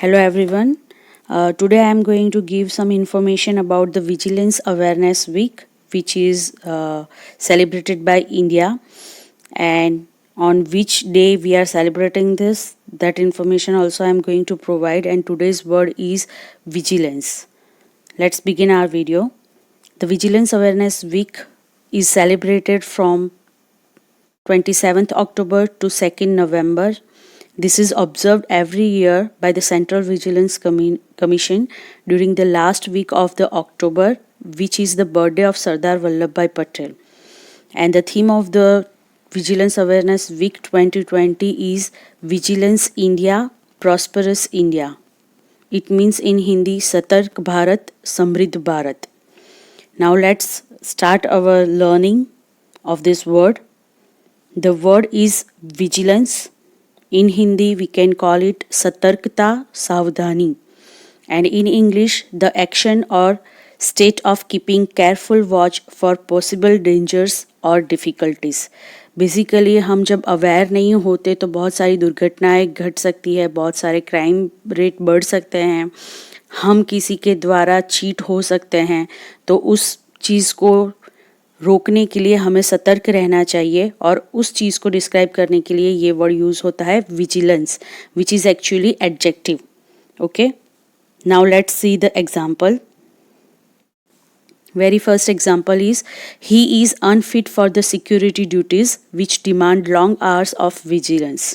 Hello everyone. Today I am going to give some information about the Vigilance Awareness Week, which is celebrated by India, and on which day we are celebrating this. That information also I am going to provide, and today's word is vigilance. Let's begin our video. The Vigilance Awareness Week is celebrated from 27th October to 2nd November. This is observed every year by the Central Vigilance Commission during the last week of the October, which is the birthday of Sardar Vallabhbhai Patel. And the theme of the Vigilance Awareness Week 2020 is Vigilance India, Prosperous India. It means in Hindi, Satark Bharat, Samridh Bharat. Now let's start our learning of this word. The word is vigilance. In Hindi, we can call it satarkta, savdhani. And in English, the action or state of keeping careful watch for possible dangers or difficulties. Basically हम जब aware नहीं होते तो बहुत सारी दुर्घटनाएं घट सकती है, बहुत सारे क्राइम रेट बढ़ सकते हैं, हम किसी के द्वारा चीट हो सकते हैं. तो उस चीज़ को रोकने के लिए हमें सतर्क रहना चाहिए, और उस चीज़ को डिस्क्राइब करने के लिए ये वर्ड यूज़ होता है vigilance, which is actually adjective. Okay, now let's see the example. Very first example is, he is unfit for the security duties which demand long hours of vigilance.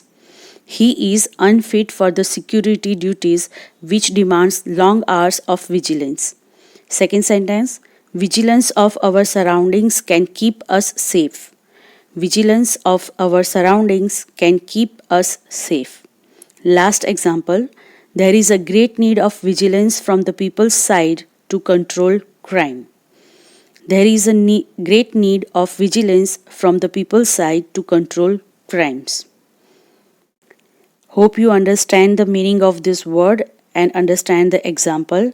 He is unfit for the security duties which demands long hours of vigilance. Second sentence, vigilance of our surroundings can keep us safe. Vigilance of our surroundings can keep us safe. Last example, there is a great need of vigilance from the people's side to control crime. There is a great need of vigilance from the people's side to control crimes. Hope you understand the meaning of this word and understand the example.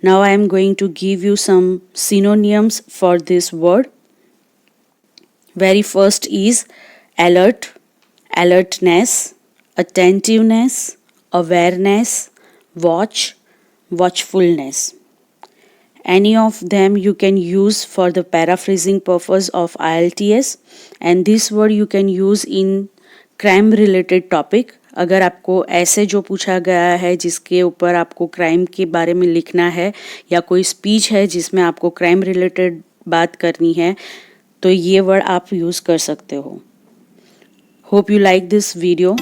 Now I am going to give you some synonyms for this word. Very first is alert, alertness, attentiveness, awareness, watch, watchfulness. Any of them you can use for the paraphrasing purpose of IELTS, and this word you can use in crime related topic. अगर आपको ऐसे जो पूछा गया है जिसके ऊपर आपको क्राइम के बारे में लिखना है, या कोई स्पीच है जिसमें आपको क्राइम रिलेटेड बात करनी है, तो ये वर्ड आप यूज़ कर सकते हो. Hope you like this video.